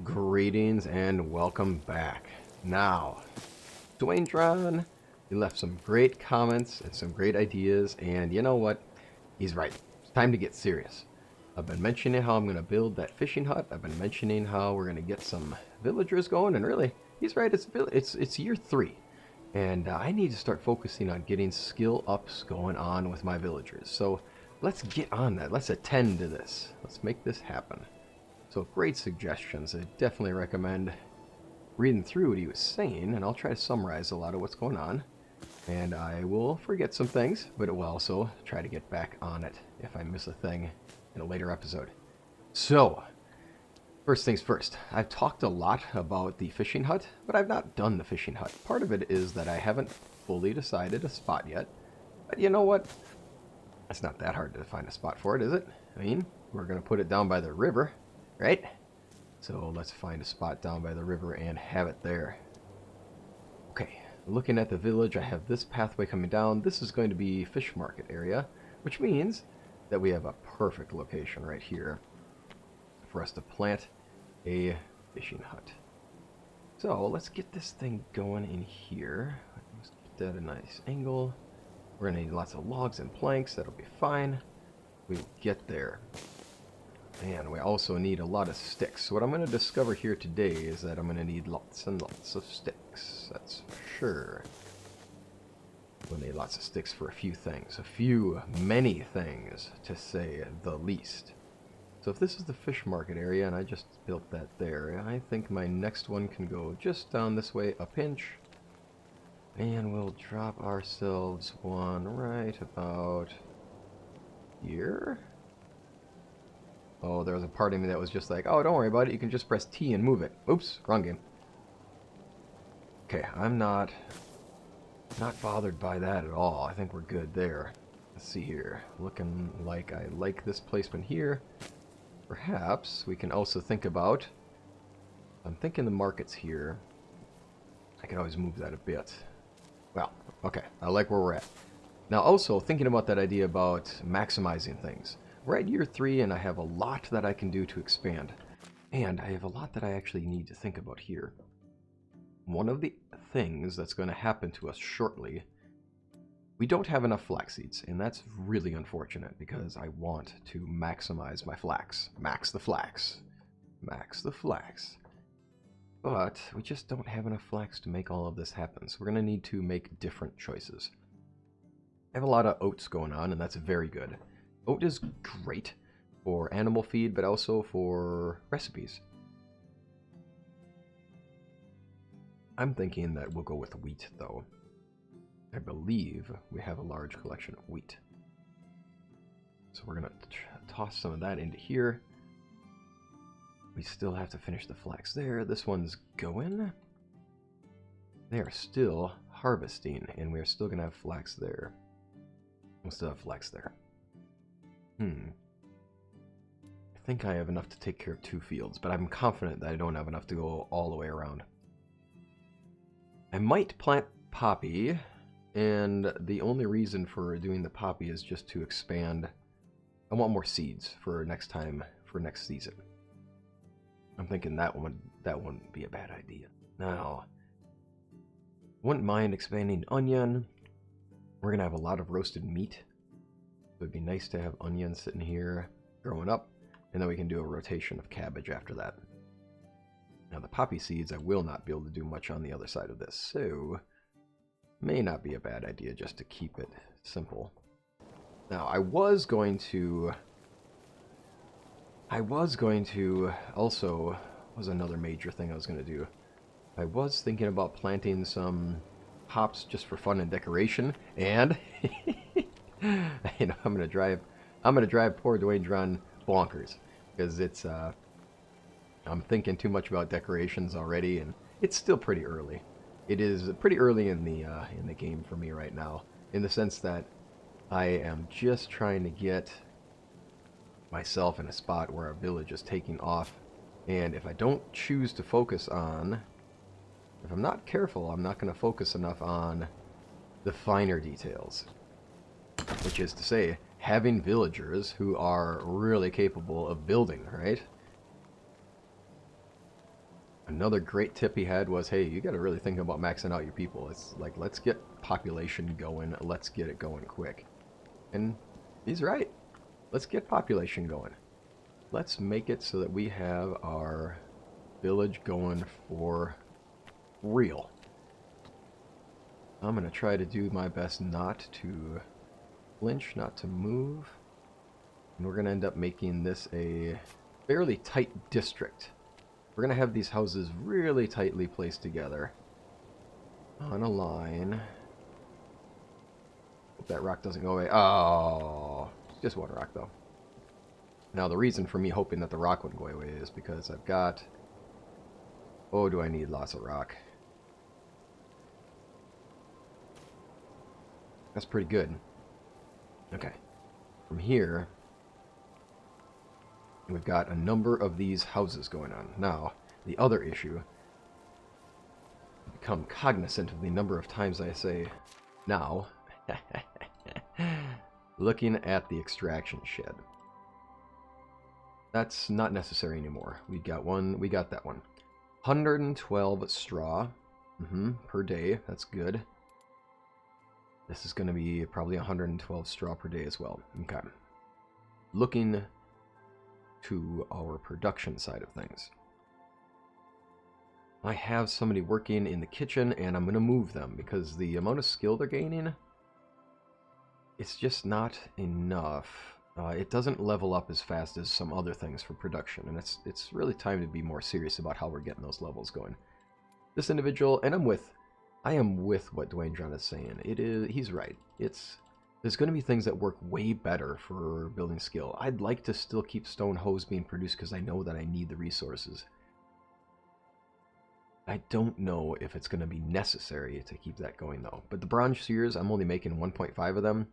Greetings and welcome back. Now, Dwayne, he left some great comments and some great ideas, and you know what? He's right. It's time to get serious. I've been mentioning how I'm going to build that fishing hut. I've been mentioning how we're going to get some villagers going, and really, he's right. It's year 3, and I need to start focusing on getting skill ups going on with my villagers. So let's get on that. Let's attend to this. Let's make this happen. So great suggestions. I definitely recommend reading through what he was saying, and I'll try to summarize a lot of what's going on. And I will forget some things, but it will also try to get back on it if I miss a thing in a later episode. So, first things first. I've talked a lot about the fishing hut, but I've not done the fishing hut. Part of it is that I haven't fully decided a spot yet. But you know what? It's not that hard to find a spot for it, is it? I mean, we're going to put it down by the river. Right? So let's find a spot down by the river and have it there. Okay, looking at the village, I have this pathway coming down. This is going to be fish market area, which means that we have a perfect location right here for us to plant a fishing hut. So let's get this thing going in here. Let's get that at a nice angle. We're going to need lots of logs and planks. That'll be fine. We'll get there. And we also need a lot of sticks. So what I'm going to discover here today is that I'm going to need lots and lots of sticks. That's for sure. We'll need lots of sticks for a few things. Many things, to say the least. So if this is the fish market area, and I just built that there, I think my next one can go just down this way a pinch. And we'll drop ourselves one right about here. Oh, there was a part of me that was just like, oh, don't worry about it. You can just press T and move it. Oops, wrong game. Okay, I'm not bothered by that at all. I think we're good there. Let's see here. Looking like I like this placement here. Perhaps we can also think about... I'm thinking the market's here. I can always move that a bit. Well, okay. I like where we're at. Now, also, thinking about that idea about maximizing things. We're at year 3, and I have a lot that I can do to expand. And I have a lot that I actually need to think about here. One of the things that's going to happen to us shortly, we don't have enough flax seeds, and that's really unfortunate because I want to maximize my flax. Max the flax. Max the flax. But we just don't have enough flax to make all of this happen, so we're going to need to make different choices. I have a lot of oats going on, and that's very good. Oat is great for animal feed, but also for recipes. I'm thinking that we'll go with wheat, though. I believe we have a large collection of wheat. So we're going to toss some of that into here. We still have to finish the flax there. This one's going. They are still harvesting, and we're still going to have flax there. We'll still have flax there. I think I have enough to take care of 2 fields, but I'm confident that I don't have enough to go all the way around. I might plant poppy, and the only reason for doing the poppy is just to expand. I want more seeds for next time, for next season. I'm thinking that wouldn't be a bad idea. Now, wouldn't mind expanding onion. We're going to have a lot of roasted meat. It would be nice to have onions sitting here growing up, and then we can do a rotation of cabbage after that. Now the poppy seeds I will not be able to do much on the other side of this, so may not be a bad idea just to keep it simple. Now I was going to also, was another major thing I was going to do. I was thinking about planting some hops just for fun and decoration, and you know, I'm gonna drive poor Dwayne bonkers because it's I'm thinking too much about decorations already, and it's still pretty early. It is pretty early in the game for me right now, in the sense that I am just trying to get myself in a spot where our village is taking off, and if I don't choose to focus on, if I'm not careful, I'm not going to focus enough on the finer details. Which is to say, having villagers who are really capable of building, right? Another great tip he had was, hey, you got to really think about maxing out your people. It's like, let's get population going. Let's get it going quick. And he's right. Let's get population going. Let's make it so that we have our village going for real. I'm going to try to do my best not to flinch, not to move. And we're going to end up making this a fairly tight district. We're going to have these houses really tightly placed together on a line. Hope that rock doesn't go away. Oh, it's just one rock though. Now the reason for me hoping that the rock wouldn't go away is because I've got... Oh, do I need lots of rock? That's pretty good. Okay. From here, we've got a number of these houses going on. Now, the other issue, I become cognizant of the number of times I say now, looking at the extraction shed. That's not necessary anymore. We got that one. 112 straw per day. That's good. This is going to be probably 112 straw per day as well. Okay. Looking to our production side of things. I have somebody working in the kitchen, and I'm going to move them because the amount of skill they're gaining, it's just not enough. It doesn't level up as fast as some other things for production, and it's really time to be more serious about how we're getting those levels going. This individual, and I am with what Dwayne John is saying. He's right. There's going to be things that work way better for building skill. I'd like to still keep stone hose being produced because I know that I need the resources. I don't know if it's going to be necessary to keep that going though. But the bronze shears, I'm only making 1.5 of them.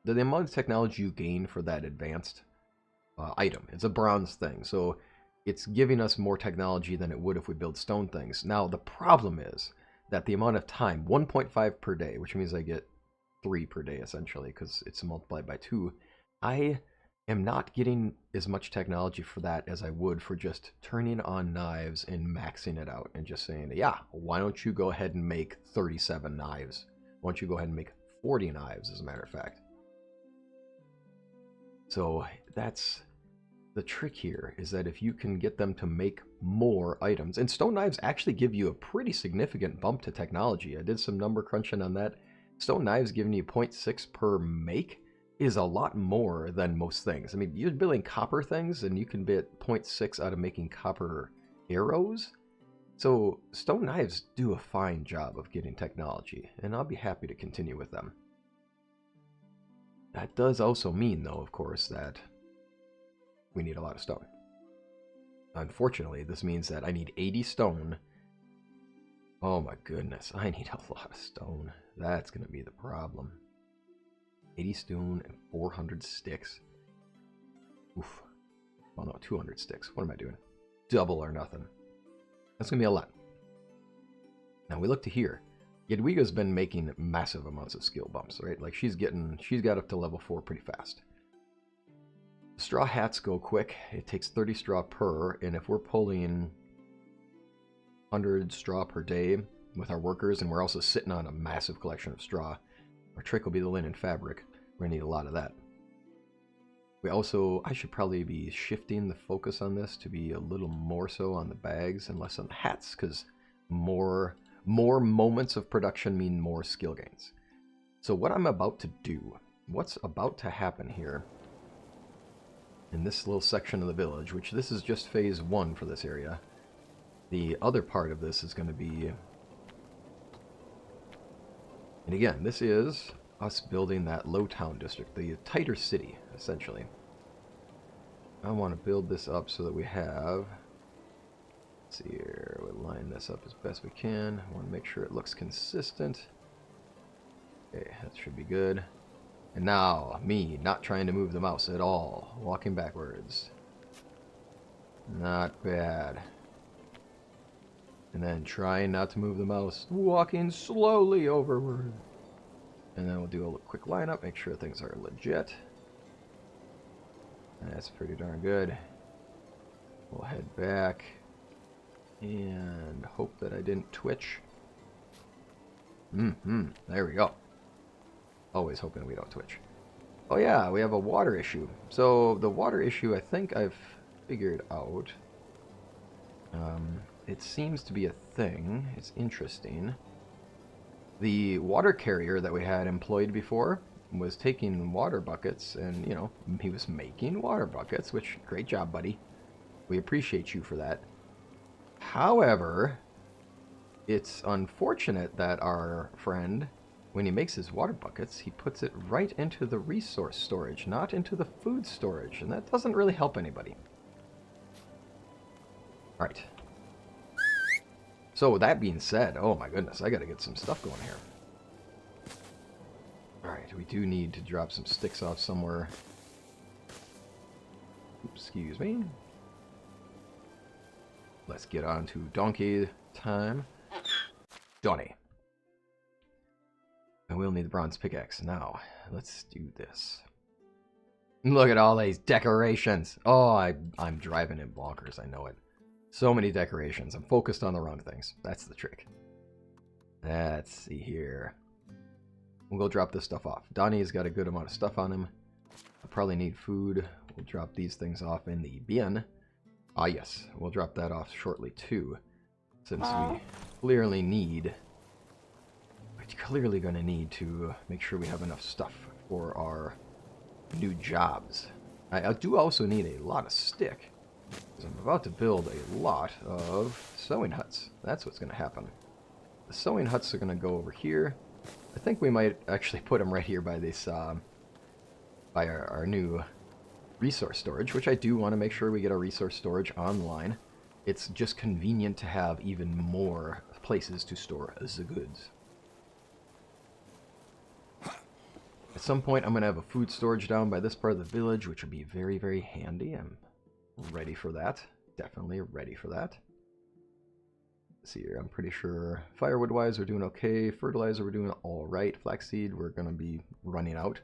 The amount of technology you gain for that advanced item, it's a bronze thing, so it's giving us more technology than it would if we build stone things. Now the problem is that the amount of time, 1.5 per day, which means I get 3 per day essentially because it's multiplied by 2, I am not getting as much technology for that as I would for just turning on knives and maxing it out and just saying, yeah, why don't you go ahead and make 37 knives? Why don't you go ahead and make 40 knives, as a matter of fact? So that's the trick here, is that if you can get them to make more items, and stone knives actually give you a pretty significant bump to technology. I did some number crunching on that. Stone knives giving you 0.6 per make is a lot more than most things. I mean, you're building copper things, and you can get 0.6 out of making copper arrows. So stone knives do a fine job of getting technology, and I'll be happy to continue with them. That does also mean, though, of course, that we need a lot of stone. Unfortunately, this means that I need 80 stone. Oh my goodness, I need a lot of stone. That's going to be the problem. 80 stone and 400 sticks. Oof. Well, no, 200 sticks. What am I doing? Double or nothing. That's going to be a lot. Now we look to here. Yadwiga's been making massive amounts of skill bumps, right? Like she's got up to level 4 pretty fast. Straw hats go quick. It takes 30 straw per, and if we're pulling 100 straw per day with our workers, and we're also sitting on a massive collection of straw, our trick will be the linen fabric. We're gonna need a lot of that. I should probably be shifting the focus on this to be a little more so on the bags and less on the hats, because more moments of production mean more skill gains. So what I'm about to do, what's about to happen here in this little section of the village, which this is just phase 1 for this area. The other part of this is going to be, and again, this is us building that low town district, the tighter city, essentially. I want to build this up so that we have, let's see here, we'll line this up as best we can. I want to make sure it looks consistent. Okay, that should be good. And now, me not trying to move the mouse at all, walking backwards. Not bad. And then trying not to move the mouse, walking slowly overward. And then we'll do a quick lineup, make sure things are legit. That's pretty darn good. We'll head back. And hope that I didn't twitch. There we go. Always hoping we don't twitch. Oh yeah, we have a water issue. So the water issue I think I've figured out. It seems to be a thing. It's interesting. The water carrier that we had employed before was taking water buckets and, you know, he was making water buckets, which, great job, buddy. We appreciate you for that. However, it's unfortunate that our friend, when he makes his water buckets, he puts it right into the resource storage, not into the food storage, and that doesn't really help anybody. Alright. So with that being said, oh my goodness, I gotta get some stuff going here. Alright, we do need to drop some sticks off somewhere. Oops, excuse me. Let's get on to donkey time. Donny. I will need the bronze pickaxe. Now, let's do this. Look at all these decorations. Oh, I'm driving him bonkers. I know it. So many decorations. I'm focused on the wrong things. That's the trick. Let's see here. We'll go drop this stuff off. Donnie's got a good amount of stuff on him. I'll probably need food. We'll drop these things off in the bin. Ah, yes. We'll drop that off shortly, too. Since we clearly need... We're clearly going to need to make sure we have enough stuff for our new jobs. I do also need a lot of stick. Because I'm about to build a lot of sewing huts. That's what's going to happen. The sewing huts are going to go over here. I think we might actually put them right here by this, by our new resource storage, which I do want to make sure we get our resource storage online. It's just convenient to have even more places to store the goods. At some point, I'm going to have a food storage down by this part of the village, which will be very, very handy. I'm ready for that. Definitely ready for that. Let's see here. I'm pretty sure firewood-wise, we're doing okay. Fertilizer, we're doing all right. Flaxseed, we're going to be running out.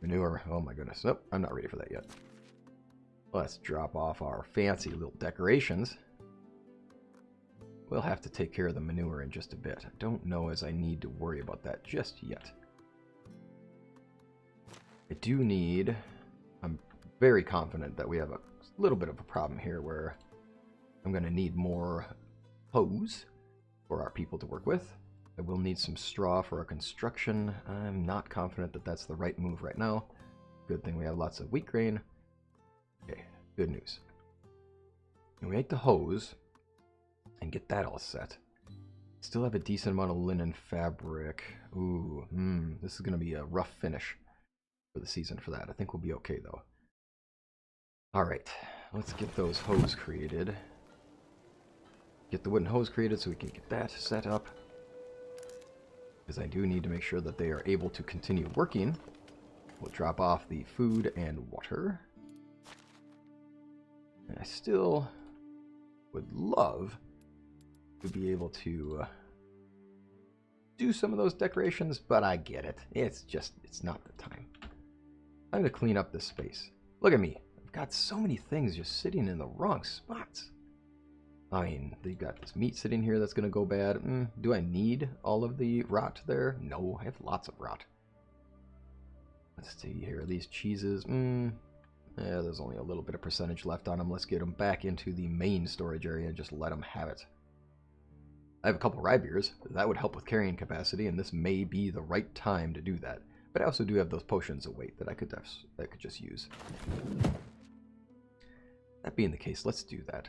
Manure, oh my goodness. Nope, I'm not ready for that yet. Let's drop off our fancy little decorations. We'll have to take care of the manure in just a bit. I don't know as I need to worry about that just yet. I do need... I'm very confident that we have a little bit of a problem here where I'm going to need more hose for our people to work with. I will need some straw for our construction. I'm not confident that that's the right move right now. Good thing we have lots of wheat grain. Okay, good news. And we make the hose and get that all set. Still have a decent amount of linen fabric. Ooh, this is going to be a rough finish for the season for that. I think we'll be okay though. Alright, let's get those hose created. Get the wooden hose created so we can get that set up. Because I do need to make sure that they are able to continue working. We'll drop off the food and water. And I still would love to be able to do some of those decorations, but I get it. It's not the time. Time to clean up this space. Look at me. I've got so many things just sitting in the wrong spots. I mean, they've got this meat sitting here that's going to go bad. Do I need all of the rot there? No, I have lots of rot. Let's see here. These cheeses, yeah, there's only a little bit of percentage left on them. Let's get them back into the main storage area and just let them have it. I have a couple rye beers. That would help with carrying capacity, and this may be the right time to do that. But I also do have those potions of weight that I could just use. That being the case, let's do that.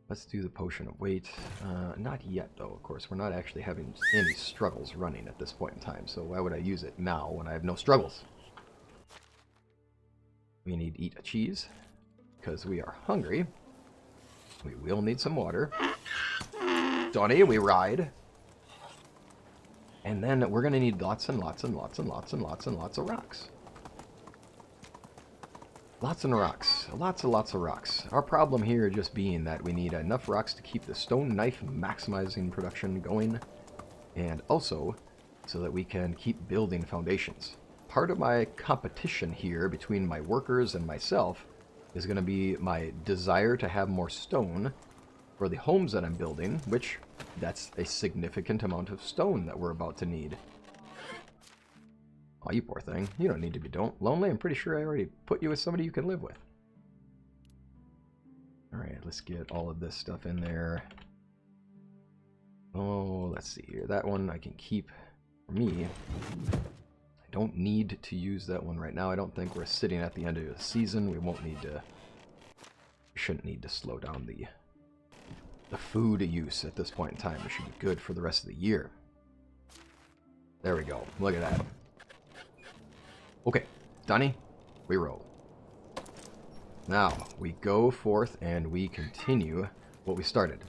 Let's do the potion of weight. Not yet, though, of course. We're not actually having any struggles running at this point in time, so why would I use it now when I have no struggles? We need to eat a cheese, because we are hungry. We will need some water. Donnie, we ride. And then we're going to need lots and lots and lots and lots and lots and lots of rocks. Lots and rocks. Lots and lots of rocks. Our problem here just being that we need enough rocks to keep the stone knife maximizing production going. And also, so that we can keep building foundations. Part of my competition here between my workers and myself is going to be my desire to have more stone for the homes that I'm building, which that's a significant amount of stone that we're about to need. Oh, you poor thing. You don't need to be lonely. I'm pretty sure I already put you with somebody you can live with. Alright, let's get all of this stuff in there. Oh, let's see here. That one I can keep for me. I don't need to use that one right now. I don't think we're sitting at the end of the season. We won't need to... We shouldn't need to slow down the food use at this point in time. It should be good for the rest of the year. There we go. Look at that. Okay, Donnie, we roll. Now, we go forth and we continue what we started.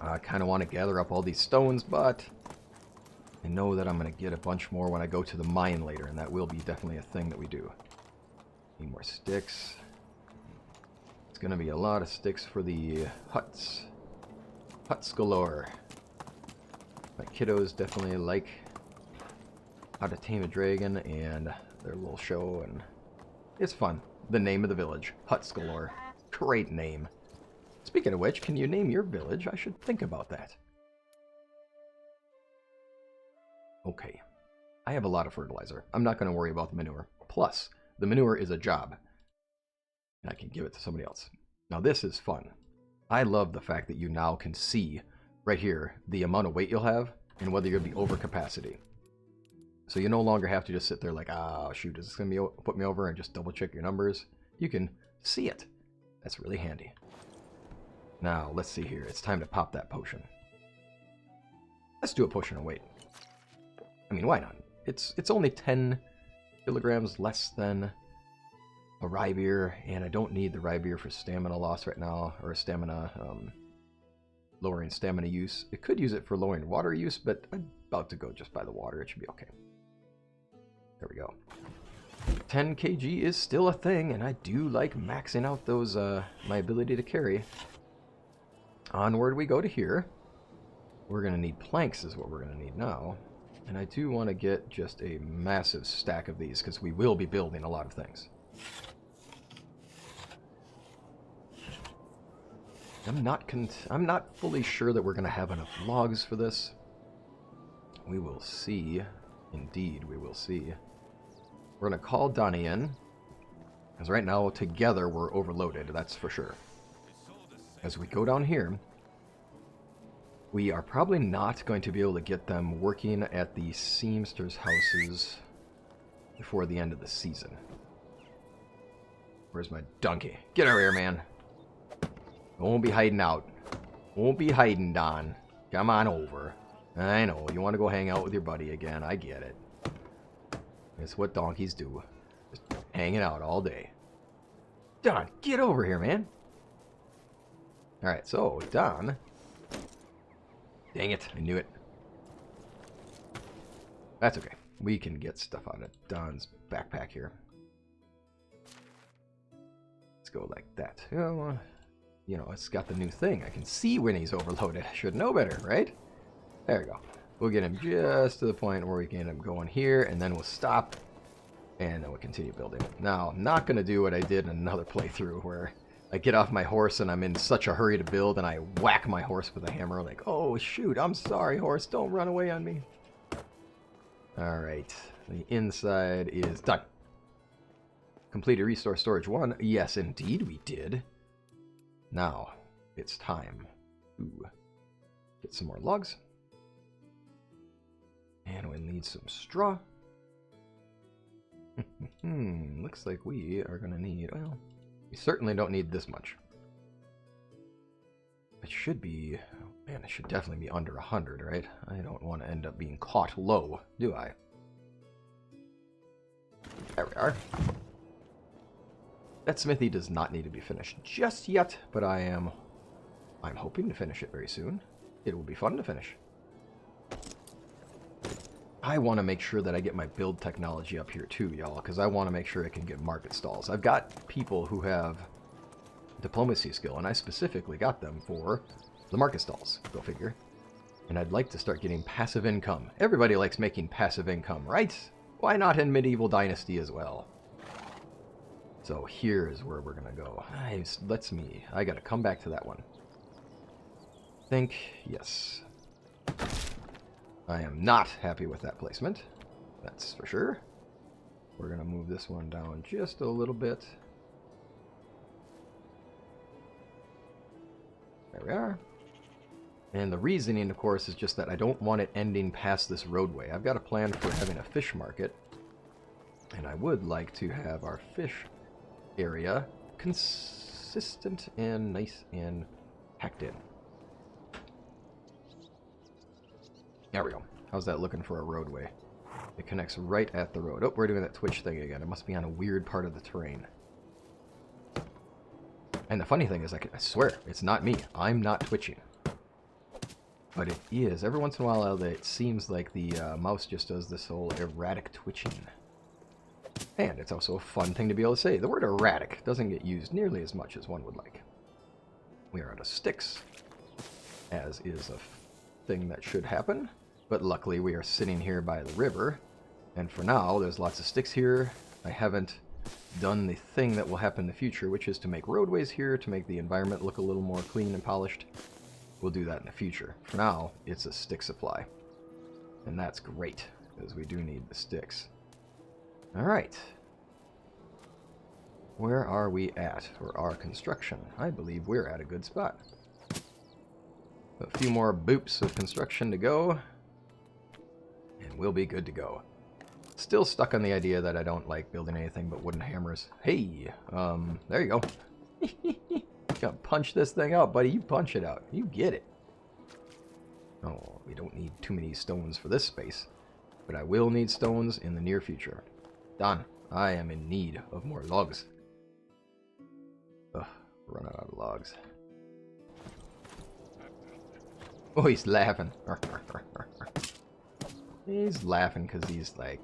I kind of want to gather up all these stones, but I know that I'm going to get a bunch more when I go to the mine later, and that will be definitely a thing that we do. Need more sticks. It's going to be a lot of sticks for the huts. Huts galore. My kiddos definitely like How to Tame a Dragon and their little show, and it's fun. The name of the village, Huts Galore. Great name. Speaking of which, can you name your village? I should think about that. Okay. I have a lot of fertilizer. I'm not going to worry about the manure. Plus, the manure is a job. And I can give it to somebody else. Now this is fun. I love the fact that you now can see right here the amount of weight you'll have and whether you'll be over capacity. So you no longer have to just sit there like, oh shoot, is this going to put me over, and just double check your numbers. You can see it. That's really handy. Now, let's see here. It's time to pop that potion. Let's do a potion of weight. I mean, why not? It's only 10 kilograms less than a rye beer, and I don't need the rye beer for stamina loss right now, or stamina, lowering stamina use. It could use it for lowering water use, but I'm about to go just by the water. It should be okay. There we go. 10 kg is still a thing, and I do like maxing out those, my ability to carry. Onward we go to here. We're going to need planks is what we're going to need now. And I do want to get just a massive stack of these, because we will be building a lot of things. I'm not fully sure that we're going to have enough logs for this. We will see. Indeed, we will see. We're going to call Donnie in, because right now, together, we're overloaded, that's for sure. As we go down here, we are probably not going to be able to get them working at the seamsters' houses before the end of the season. Where's my donkey? Get over here, man. Won't be hiding out. Won't be hiding, Don. Come on over. I know, you want to go hang out with your buddy again. I get it. It's what donkeys do. Just hanging out all day. Don, get over here, man. Alright, so, Don. Dang it, I knew it. That's okay. We can get stuff out of Don's backpack here. Let's go like that. You know, it's got the new thing. I can see when he's overloaded. I should know better, right? There we go. We'll get him just to the point where we can get him going here, and then we'll stop, and then we'll continue building. Now, I'm not going to do what I did in another playthrough where I get off my horse and I'm in such a hurry to build, and I whack my horse with a hammer like, oh shoot, I'm sorry horse, don't run away on me. Alright, the inside is done. Completed restore storage 1. Yes, indeed we did. Now, it's time to get some more logs. And we need some straw. Looks like we are going to need, well, we certainly don't need this much. It should be, oh man, it should definitely be under 100, right? I don't want to end up being caught low, do I? There we are. That smithy does not need to be finished just yet, but I'm hoping to finish it very soon. It will be fun to finish. I want to make sure that I get my build technology up here too, y'all, because I want to make sure it can get market stalls. I've got people who have diplomacy skill, and I specifically got them for the market stalls, go figure. And I'd like to start getting passive income. Everybody likes making passive income, right? Why not in medieval Dynasty as well? So here is where we're gonna go. I gotta come back to that one. Think, yes. I am not happy with that placement. That's for sure. We're gonna move this one down just a little bit. There we are. And the reasoning, of course, is just that I don't want it ending past this roadway. I've got a plan for having a fish market, and I would like to have our fish area consistent and nice and packed in. There we go. How's that looking for a roadway? It connects right at the road. Oh, we're doing that twitch thing again. It must be on a weird part of the terrain. And the funny thing is, I swear, it's not me. I'm not twitching. But it is. Every once in a while, it seems like the mouse just does this whole erratic twitching. And it's also a fun thing to be able to say. The word erratic doesn't get used nearly as much as one would like. We are out of sticks, as is a thing that should happen. But luckily, we are sitting here by the river. And for now, there's lots of sticks here. I haven't done the thing that will happen in the future, which is to make roadways here, to make the environment look a little more clean and polished. We'll do that in the future. For now, it's a stick supply. And that's great, because we do need the sticks. Alright. Where are we at for our construction? I believe we're at a good spot. A few more boops of construction to go, and we'll be good to go. Still stuck on the idea that I don't like building anything but wooden hammers. Hey, there you go. Gotta punch this thing out, buddy. You punch it out. You get it. Oh, we don't need too many stones for this space, but I will need stones in the near future. Done. I am in need of more logs. Ugh, running out of logs. Oh, he's laughing. He's laughing because he's like,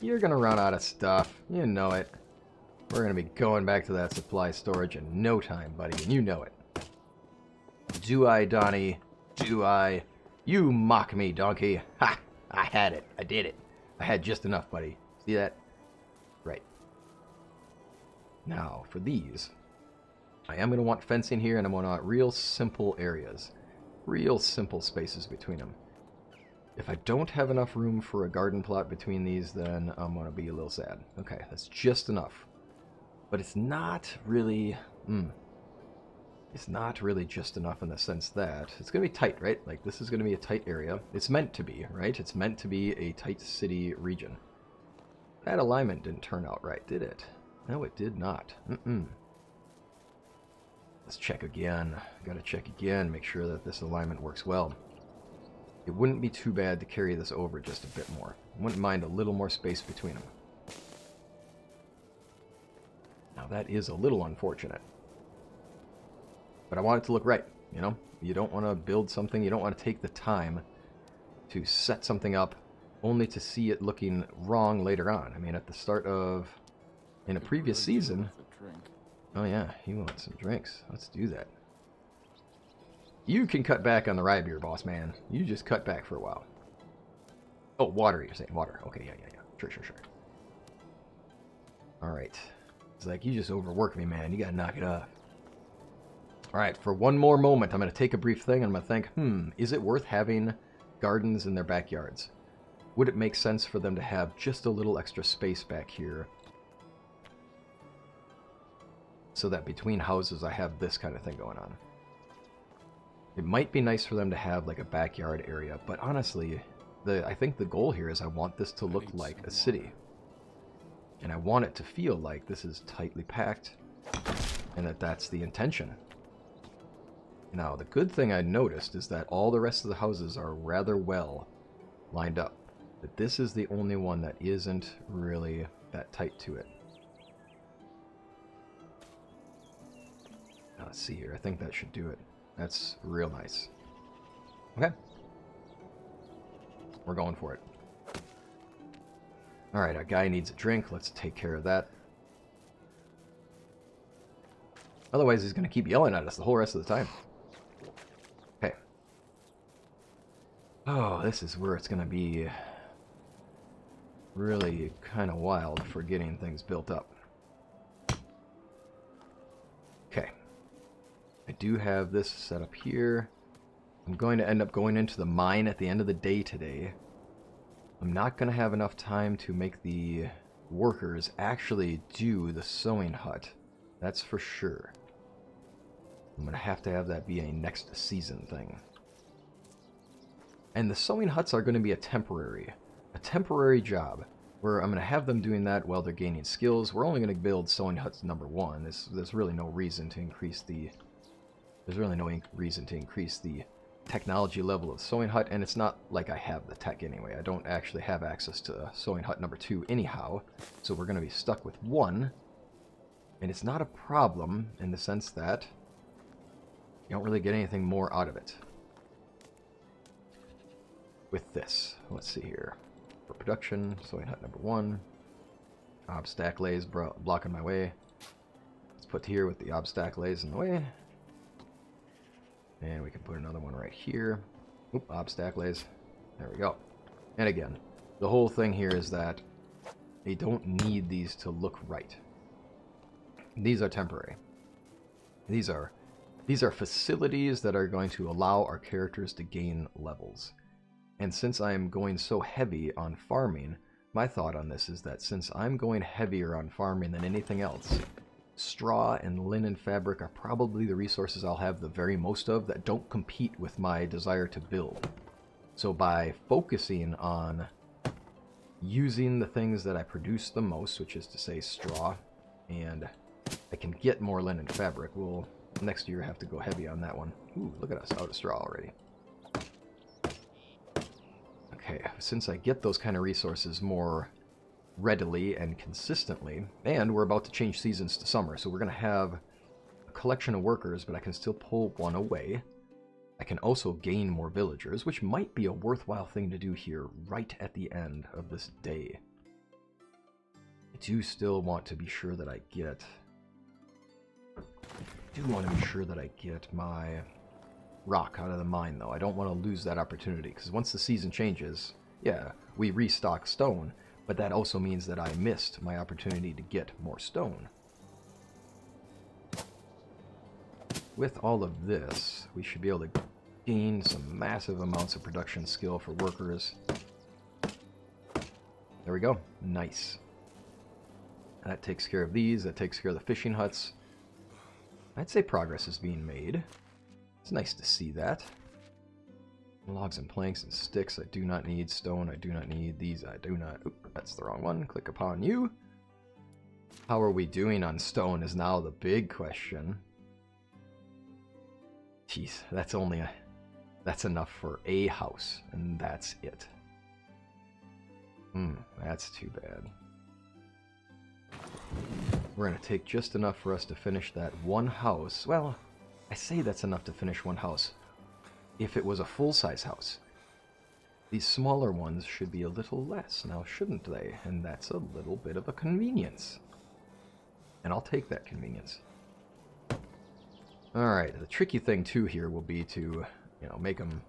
you're gonna run out of stuff. You know it. We're gonna be going back to that supply storage in no time, buddy, and you know it. Do I, Donnie? Do I? You mock me, donkey. Ha! I had it. I did it. I had just enough, buddy. See that? Right. Now, for these, I am gonna want fencing here, and I'm gonna want real simple areas. Real simple spaces between them. If I don't have enough room for a garden plot between these, then I'm going to be a little sad. Okay, that's just enough. But it's not really... It's not really just enough in the sense that... It's going to be tight, right? Like, this is going to be a tight area. It's meant to be, right? It's meant to be a tight city region. That alignment didn't turn out right, did it? No, it did not. Let's check again. Gotta check again, make sure that this alignment works well. It wouldn't be too bad to carry this over just a bit more. Wouldn't mind a little more space between them. Now that is a little unfortunate. But I want it to look right, you know? You don't want to build something, you don't want to take the time to set something up only to see it looking wrong later on. I mean, at the start of... In a previous season... Oh yeah, he wants some drinks. Let's do that. You can cut back on the rye beer, boss man. You just cut back for a while. Oh, water, you're saying. Water. Okay, yeah. Sure. Alright. It's like, you just overwork me, man. You gotta knock it off. Alright, for one more moment, I'm gonna take a brief thing and I'm gonna think, is it worth having gardens in their backyards? Would it make sense for them to have just a little extra space back here so that between houses I have this kind of thing going on? It might be nice for them to have like a backyard area, but honestly, I think the goal here is I want this to look like a city. And I want it to feel like this is tightly packed, and that's the intention. Now, the good thing I noticed is that all the rest of the houses are rather well lined up. But this is the only one that isn't really that tight to it. Now, let's see here. I think that should do it. That's real nice. Okay. We're going for it. Alright, our guy needs a drink. Let's take care of that. Otherwise, he's going to keep yelling at us the whole rest of the time. Okay. Oh, this is where it's going to be really kind of wild for getting things built up. do have this set up here. I'm going to end up going into the mine at the end of the day today. I'm not going to have enough time to make the workers actually do the sewing hut. That's for sure. I'm going to have that be a next season thing. And the sewing huts are going to be a temporary job, where I'm going to have them doing that while they're gaining skills. We're only going to build sewing huts number 1. There's really no reason to increase the technology level of sewing hut, and it's not like I have the tech anyway. I don't actually have access to sewing hut number 2 anyhow, so we're going to be stuck with 1, and it's not a problem in the sense that you don't really get anything more out of it. With this, let's see here. For production, sewing hut number 1. Obstacle lays blocking my way. Let's put here with the obstacle lays in the way. And we can put another one right here. Oop, obstacle lays. There we go. And again, the whole thing here is that they don't need these to look right. These are temporary. These are facilities that are going to allow our characters to gain levels. And since I am going so heavy on farming, my thought on this is that since I'm going heavier on farming than anything else, straw and linen fabric are probably the resources I'll have the very most of that don't compete with my desire to build. So by focusing on using the things that I produce the most, which is to say straw, and I can get more linen fabric, we'll next year have to go heavy on that one. Ooh, look at us, out of straw already. Okay, since I get those kind of resources more readily and consistently, and we're about to change seasons to summer, so we're going to have a collection of workers, but I can still pull one away. I can also gain more villagers, which might be a worthwhile thing to do here right at the end of this day. I do still want to be sure that I get... my rock out of the mine, though. I don't want to lose that opportunity, because once the season changes, yeah, we restock stone, but that also means that I missed my opportunity to get more stone. With all of this, we should be able to gain some massive amounts of production skill for workers. There we go. Nice. That takes care of these. That takes care of the fishing huts. I'd say progress is being made. It's nice to see that. Logs and planks and sticks I do not need. Stone I do not need. These I do not. Oop, that's the wrong one. Click upon you. How are we doing on stone is now the big question. Jeez, that's enough for a house, and that's it. That's too bad. We're going to take just enough for us to finish that one house. Well, I say that's enough to finish one house. If it was a full-size house. These smaller ones should be a little less, now shouldn't they? And that's a little bit of a convenience. And I'll take that convenience. Alright, the tricky thing too here will be to, make them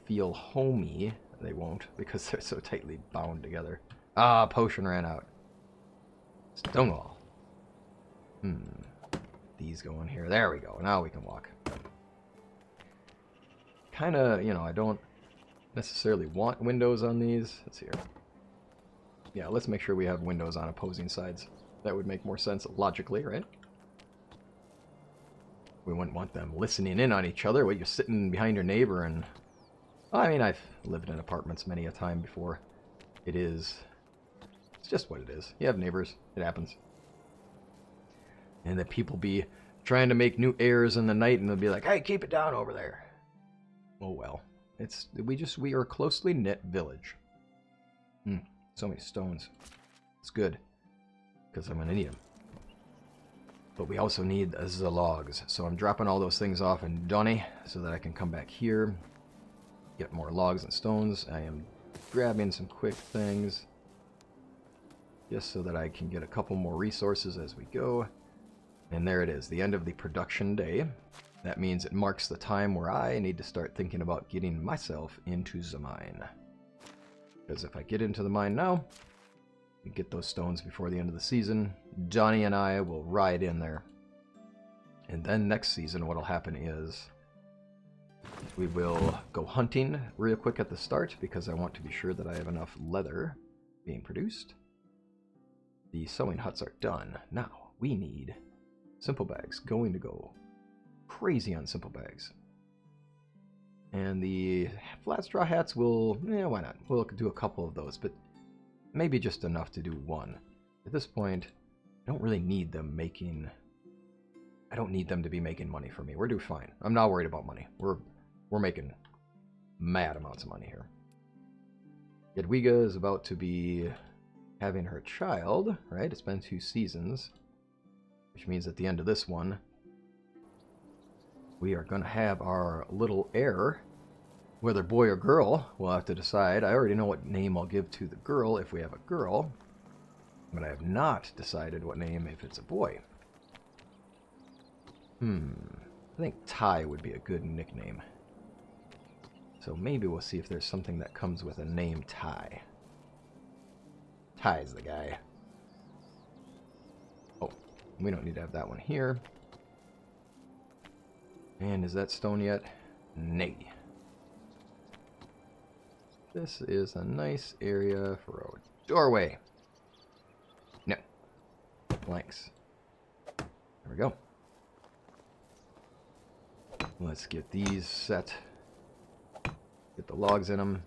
feel homey. They won't, because they're so tightly bound together. Ah, potion ran out. Stonewall. These go in here. There we go. Now we can walk. Kind of, I don't necessarily want windows on these. Let's see here. Yeah, let's make sure we have windows on opposing sides. That would make more sense logically, right? We wouldn't want them listening in on each other while you're sitting behind your neighbor and... I mean, I've lived in apartments many a time before. It's just what it is. You have neighbors. It happens. And that people be trying to make new heirs in the night and they'll be like, hey, keep it down over there. Oh well. We are a closely knit village. So many stones. It's good. Because I'm going to need them. But we also need the logs. So I'm dropping all those things off in Donny so that I can come back here. Get more logs and stones. I am grabbing some quick things. Just so that I can get a couple more resources as we go. And there it is, the end of the production day. That means it marks the time where I need to start thinking about getting myself into the mine. Because if I get into the mine now, and get those stones before the end of the season, Johnny and I will ride in there And then next season what'll happen is we will go hunting real quick at the start because I want to be sure that I have enough leather being produced. The sewing huts are done. Now we need simple bags. Going to go crazy on simple bags. And the flat straw hats will, why not? We'll do a couple of those, but maybe just enough to do one. At this point, I don't really need them making... I don't need them to be making money for me. We're doing fine. I'm not worried about money. We're making mad amounts of money here. Jadwiga is about to be having her child, right? It's been 2 seasons, which means at the end of this one, we are going to have our little heir. Whether boy or girl, we'll have to decide. I already know what name I'll give to the girl if we have a girl, but I have not decided what name if it's a boy. I think Ty would be a good nickname. So maybe we'll see if there's something that comes with a name Ty. Ty's the guy. Oh, we don't need to have that one here. And is that stone yet? Nay. This is a nice area for a doorway. No. Planks. There we go. Let's get these set. Get the logs in them.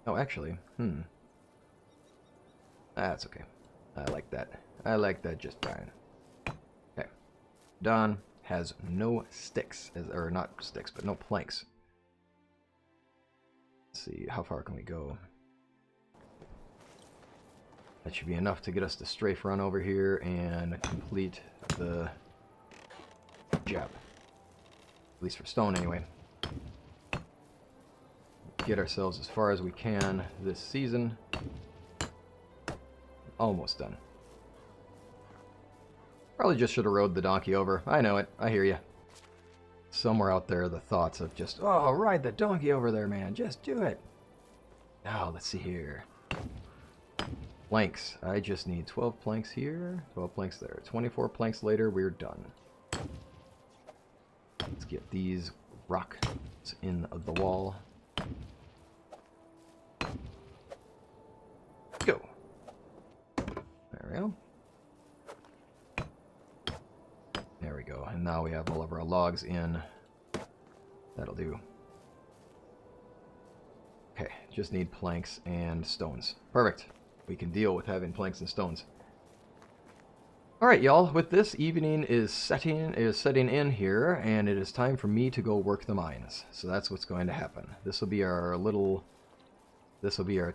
Oh, actually, that's okay. I like that. I like that just fine. Okay. Don has no sticks, or not sticks, but no planks. Let's see, how far can we go? That should be enough to get us to strafe run over here and complete the job. At least for stone, anyway. Get ourselves as far as we can this season. Almost done. Probably just should have rode the donkey over. I know it. I hear you. Somewhere out there, the thoughts of just, oh, ride the donkey over there, man. Just do it. Now, let's see here. Planks. I just need 12 planks here, 12 planks there. 24 planks later, we're done. Let's get these rocks in the wall. Go. There we go. There we go. And now we have all of our logs in. That'll do. Okay, just need planks and stones. Perfect. We can deal with having planks and stones. Alright, y'all, with this, evening is setting in here, and it is time for me to go work the mines. So that's what's going to happen. This will be our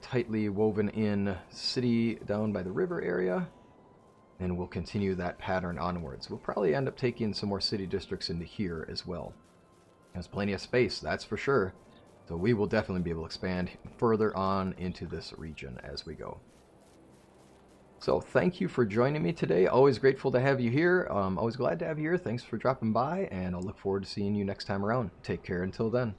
tightly woven in city down by the river area, and we'll continue that pattern onwards. We'll probably end up taking some more city districts into here as well. There's plenty of space, that's for sure. So we will definitely be able to expand further on into this region as we go. So thank you for joining me today. Always grateful to have you here. Always glad to have you here. Thanks for dropping by, and I'll look forward to seeing you next time around. Take care until then.